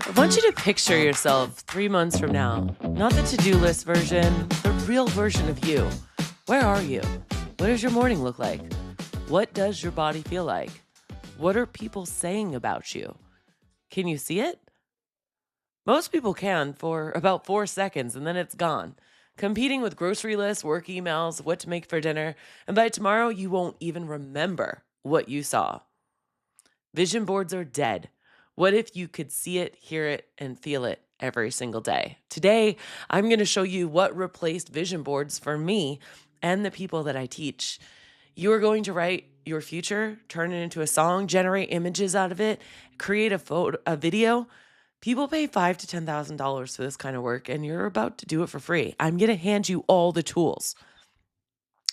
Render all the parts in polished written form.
I want you to picture yourself 3 months from now. Not the to-do list version, the real version of you. Where are you? What does your morning look like? What does your body feel like? What are people saying about you? Can you see it? Most people can for about 4 seconds and then it's gone. Competing with grocery lists, work emails, what to make for dinner, and by tomorrow you won't even remember what you saw. Vision boards are dead. What if you could see it, hear it, and feel it every single day? Today, I'm going to show you what replaced vision boards for me and the people that I teach. You are going to write your future, turn it into a song, generate images out of it, create a video. People pay $5,000 to $10,000 for this kind of work, and you're about to do it for free. I'm going to hand you all the tools.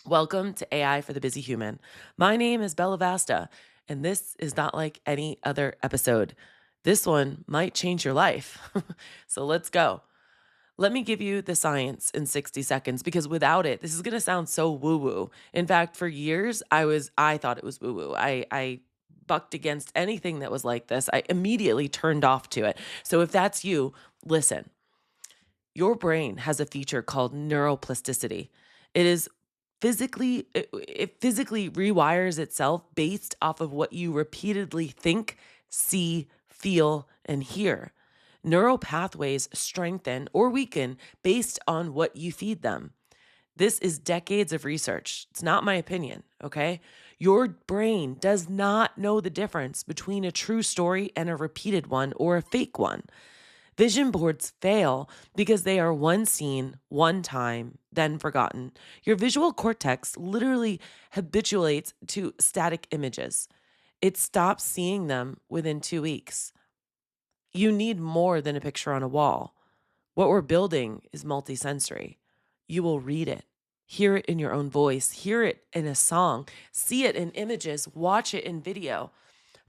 Welcome to AI for the Busy Human. My name is Vasta, and this is not like any other episode. This one might change your life. So let's go. Let me give you the science in 60 seconds, because without it, this is going to sound so woo-woo. In fact, for years, I thought it was woo-woo. I bucked against anything that was like this. I immediately turned off to it. So if that's you, listen. Your brain has a feature called neuroplasticity. It physically rewires itself based off of what you repeatedly think, see, feel, and hear. Neural pathways strengthen or weaken based on what you feed them. This is decades of research. It's not my opinion, okay? Your brain does not know the difference between a true story and a repeated one or a fake one. Vision boards fail because they are one seen, one time, then forgotten. Your visual cortex literally habituates to static images. It stops seeing them within 2 weeks. You need more than a picture on a wall. What we're building is multisensory. You will read it, hear it in your own voice, hear it in a song, see it in images, watch it in video.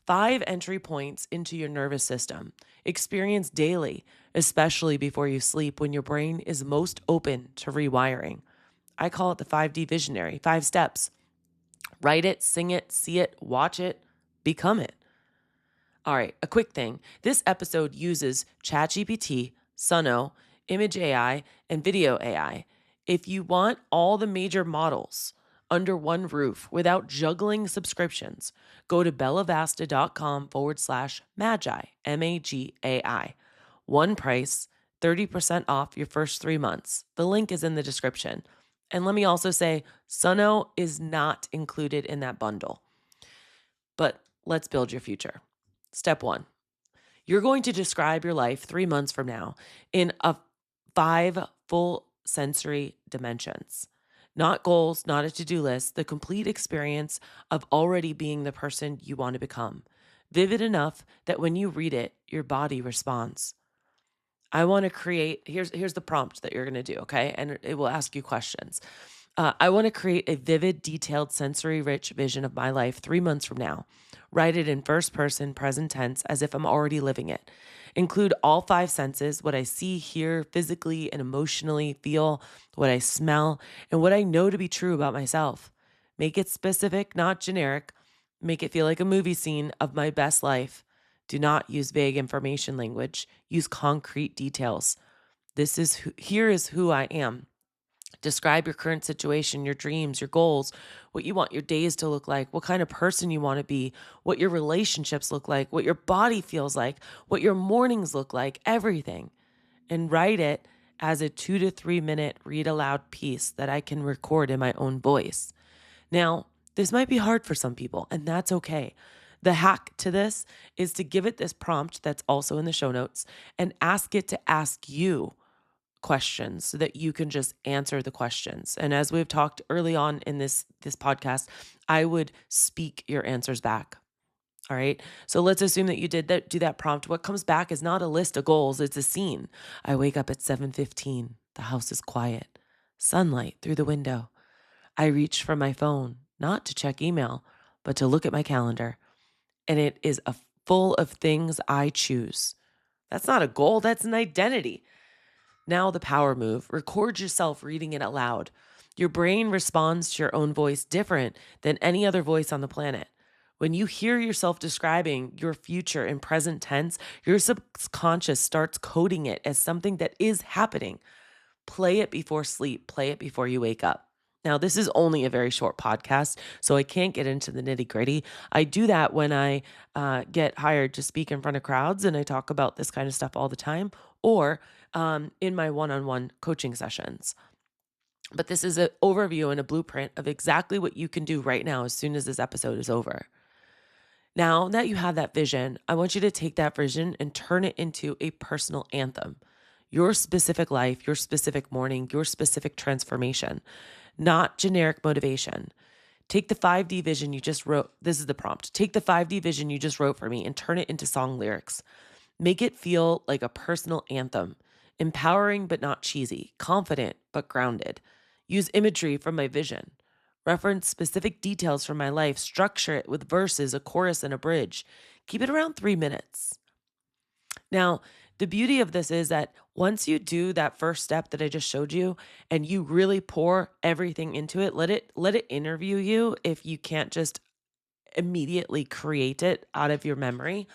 5 entry points into your nervous system. Experience daily, especially before you sleep when your brain is most open to rewiring. I call it the 5D visionary, 5 steps. Write it, sing it, see it, watch it, become it. All right, a quick thing. This episode uses ChatGPT, Suno, Image AI, and Video AI. If you want all the major models under one roof without juggling subscriptions, go to bellavasta.com/magi, MAGAI. One price, 30% off your first 3 months. The link is in the description. And let me also say, Suno is not included in that bundle. But let's build your future. Step 1, you're going to describe your life 3 months from now in 5 full sensory dimensions. Not goals, not a to-do list, the complete experience of already being the person you want to become. Vivid enough that when you read it, your body responds. I want to create, here's the prompt that you're going to do, okay? And it will ask you questions. I want to create a vivid, detailed, sensory-rich vision of my life 3 months from now. Write it in first person, present tense, as if I'm already living it. Include all 5 senses, what I see, hear, physically and emotionally feel, what I smell, and what I know to be true about myself. Make it specific, not generic. Make it feel like a movie scene of my best life. Do not use vague information language. Use concrete details. Here is who I am. Describe your current situation, your dreams, your goals, what you want your days to look like, what kind of person you want to be, what your relationships look like, what your body feels like, what your mornings look like, everything. And write it as a 2 to 3 minute read aloud piece that I can record in my own voice. Now, this might be hard for some people, and that's okay. The hack to this is to give it this prompt that's also in the show notes and ask it to ask you questions so that you can just answer the questions. And as we've talked early on in this podcast, I would speak your answers back. All right. So let's assume that you do that prompt. What comes back is not a list of goals. It's a scene. I wake up at 7:15. The house is quiet. Sunlight through the window. I reach for my phone, not to check email, but to look at my calendar. And it is full of things I choose. That's not a goal. That's an identity. Now the power move, record yourself reading it out loud. Your brain responds to your own voice different than any other voice on the planet. When you hear yourself describing your future in present tense, your subconscious starts coding it as something that is happening. Play it before sleep, play it before you wake up. Now, this is only a very short podcast, so I can't get into the nitty gritty. I do that when I get hired to speak in front of crowds, and I talk about this kind of stuff all the time, or in my one on one coaching sessions. But this is an overview and a blueprint of exactly what you can do right now as soon as this episode is over. Now that you have that vision, I want you to take that vision and turn it into a personal anthem. Your specific life, your specific morning, your specific transformation, not generic motivation. Take the 5D vision you just wrote. This is the prompt. Take the 5D vision you just wrote for me and turn it into song lyrics. Make it feel like a personal anthem, empowering but not cheesy, confident but grounded. Use imagery from my vision. Reference specific details from my life. Structure it with verses, a chorus, and a bridge. Keep it around 3 minutes. Now, the beauty of this is that once you do that first step that I just showed you and you really pour everything into it, let it interview you if you can't just immediately create it out of your memory.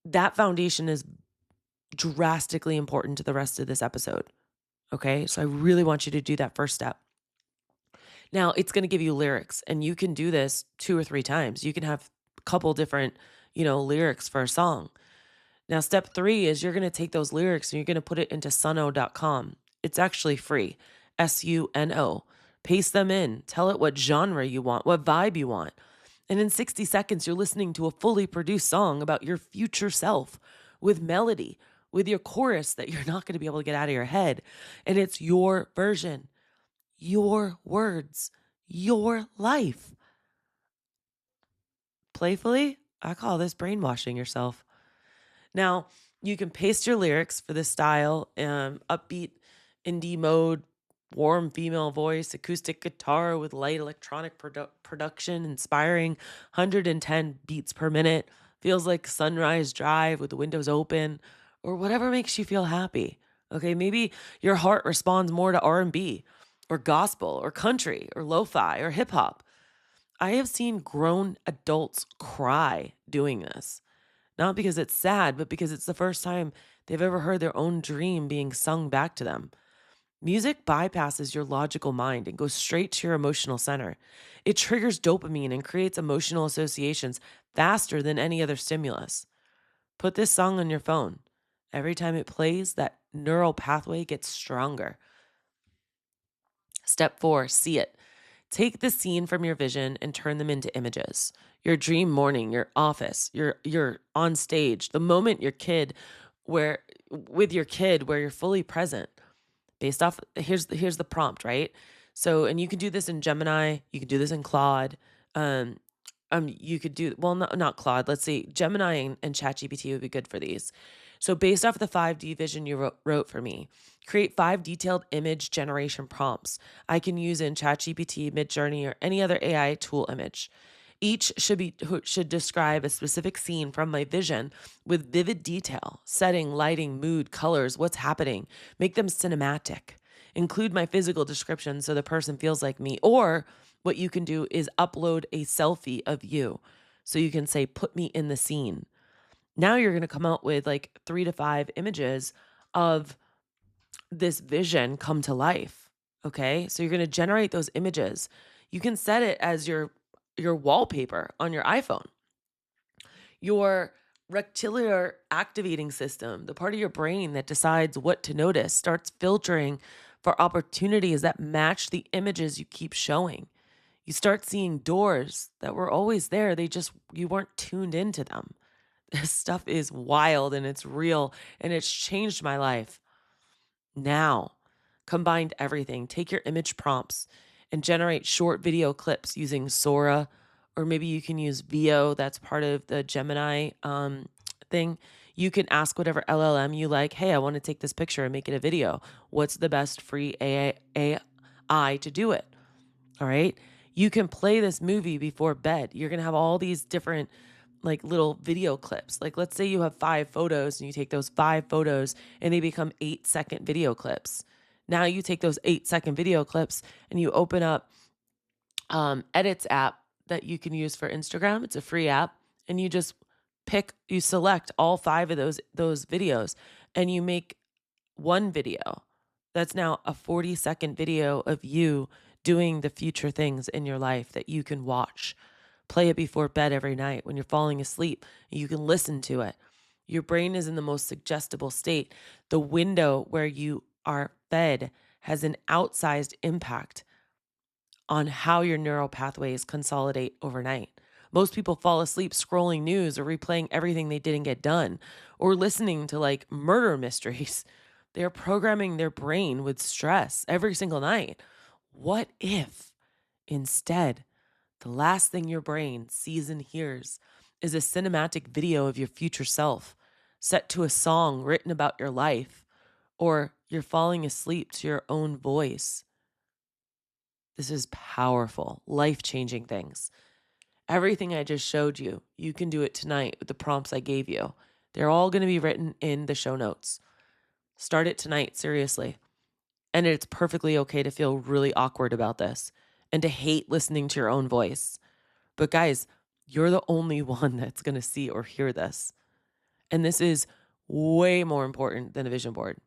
That foundation is drastically important to the rest of this episode. Okay? So I really want you to do that first step. Now, it's going to give you lyrics, and you can do this 2 or 3 times. You can have a couple different, lyrics for a song. Now, step 3 is you're going to take those lyrics and you're going to put it into suno.com. It's actually free. SUNO. Paste them in. Tell it what genre you want, what vibe you want. And in 60 seconds, you're listening to a fully produced song about your future self with melody, with your chorus that you're not going to be able to get out of your head. And it's your version, your words, your life. Playfully, I call this brainwashing yourself. Now, you can paste your lyrics for this style, upbeat indie mode, warm female voice, acoustic guitar with light electronic production, inspiring 110 beats per minute, feels like Sunrise Drive with the windows open, or whatever makes you feel happy. Okay, maybe your heart responds more to R&B or gospel or country or lo-fi or hip hop. I have seen grown adults cry doing this. Not because it's sad, but because it's the first time they've ever heard their own dream being sung back to them. Music bypasses your logical mind and goes straight to your emotional center. It triggers dopamine and creates emotional associations faster than any other stimulus. Put this song on your phone. Every time it plays, that neural pathway gets stronger. Step 4, see it. Take the scene from your vision and turn them into images. Your dream morning, your office, you're on stage, the moment where you're fully present. Based off, here's the prompt, right? So, and you can do this in Gemini, you can do this in Claude. You could do, well, not Claude. Let's see, Gemini and ChatGPT would be good for these. So based off the 5D vision you wrote for me, create 5 detailed image generation prompts I can use in ChatGPT, Midjourney, or any other AI tool image. Each should describe a specific scene from my vision with vivid detail, setting, lighting, mood, colors, what's happening. Make them cinematic. Include my physical description so the person feels like me. Or what you can do is upload a selfie of you. So you can say, put me in the scene. Now you're going to come out with like 3 to 5 images of this vision come to life. Okay. So you're going to generate those images. You can set it as your wallpaper on your iPhone. Your reticular activating system, the part of your brain that decides what to notice, starts filtering for opportunities that match the images you keep showing. You start seeing doors that were always there. You weren't tuned into them. This stuff is wild and it's real and it's changed my life. Now, combined everything. Take your image prompts and generate short video clips using Sora, or maybe you can use Veo. That's part of the Gemini thing. You can ask whatever LLM you like. Hey, I want to take this picture and make it a video. What's the best free AI to do it? All right. You can play this movie before bed. You're going to have all these different like little video clips. Like let's say you have 5 photos and you take those 5 photos and they become 8-second video clips. Now you take those 8-second video clips and you open up Edits app that you can use for Instagram. It's a free app, and you just you select all 5 of those videos, and you make one video. That's now a 40-second video of you doing the future things in your life that you can watch. Play it before bed every night when you're falling asleep. You can listen to it. Your brain is in the most suggestible state. The window where you are fed has an outsized impact on how your neural pathways consolidate overnight. Most people fall asleep scrolling news or replaying everything they didn't get done or listening to like murder mysteries. They're programming their brain with stress every single night. What if instead the last thing your brain sees and hears is a cinematic video of your future self set to a song written about your life, or you're falling asleep to your own voice? This is powerful, life-changing things. Everything I just showed you, you can do it tonight with the prompts I gave you. They're all going to be written in the show notes. Start it tonight, seriously. And it's perfectly okay to feel really awkward about this and to hate listening to your own voice. But guys, you're the only one that's going to see or hear this. And this is way more important than a vision board.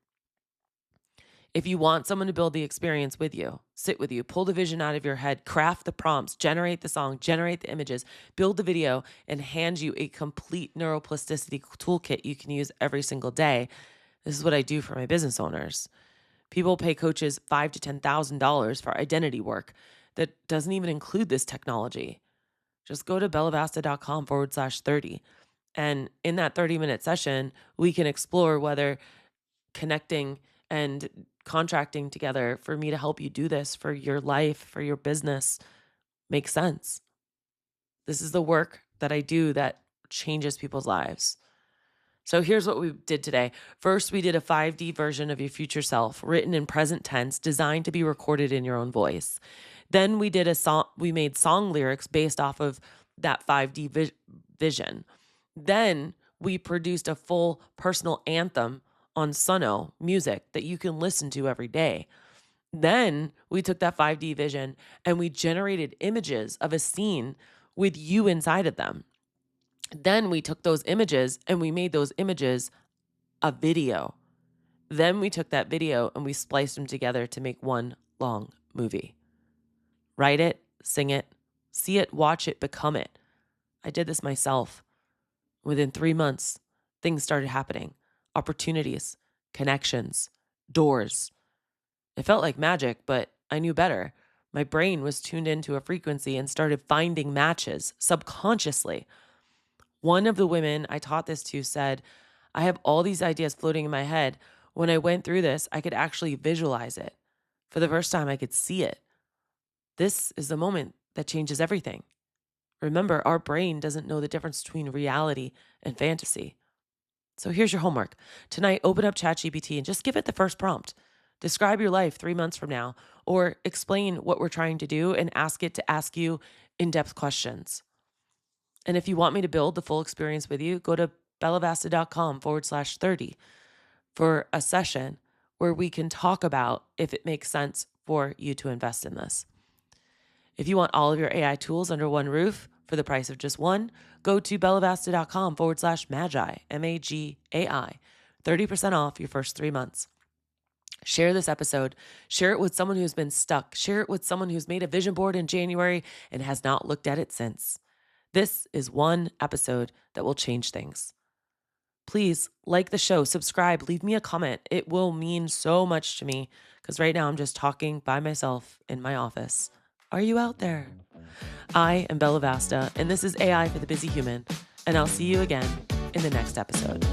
If you want someone to build the experience with you, sit with you, pull the vision out of your head, craft the prompts, generate the song, generate the images, build the video, and hand you a complete neuroplasticity toolkit you can use every single day, this is what I do for my business owners. People pay coaches $5,000 to $10,000 for identity work that doesn't even include this technology. Just go to bellavasta.com/30. And in that 30-minute session, we can explore whether connecting and contracting together for me to help you do this for your life, for your business, makes sense. This is the work that I do that changes people's lives. So here's what we did today. First, we did a 5D version of your future self, written in present tense, designed to be recorded in your own voice. Then we did we made song lyrics based off of that 5D vision. Then we produced a full personal anthem on Suno music that you can listen to every day. Then we took that 5D vision and we generated images of a scene with you inside of them. Then we took those images and we made those images a video. Then we took that video and we spliced them together to make one long movie. Write it, sing it, see it, watch it, become it. I did this myself. Within 3 months, things started happening. Opportunities, connections, doors. It felt like magic, but I knew better. My brain was tuned into a frequency and started finding matches subconsciously. One of the women I taught this to said, I have all these ideas floating in my head. When I went through this, I could actually visualize it. For the first time, I could see it. This is the moment that changes everything. Remember, our brain doesn't know the difference between reality and fantasy. So here's your homework. Tonight, open up ChatGPT and just give it the first prompt. Describe your life 3 months from now, or explain what we're trying to do and ask it to ask you in-depth questions. And if you want me to build the full experience with you, go to bellavasta.com/30 for a session where we can talk about if it makes sense for you to invest in this. If you want all of your AI tools under one roof for the price of just one, go to bellavasta.com/magi, MAGAI, 30% off your first 3 months. Share this episode. Share it with someone who's been stuck. Share it with someone who's made a vision board in January and has not looked at it since. This is one episode that will change things. Please like the show, subscribe, leave me a comment. It will mean so much to me because right now I'm just talking by myself in my office. Are you out there? I am Bella Vasta, and this is AI for the Busy Human, and I'll see you again in the next episode.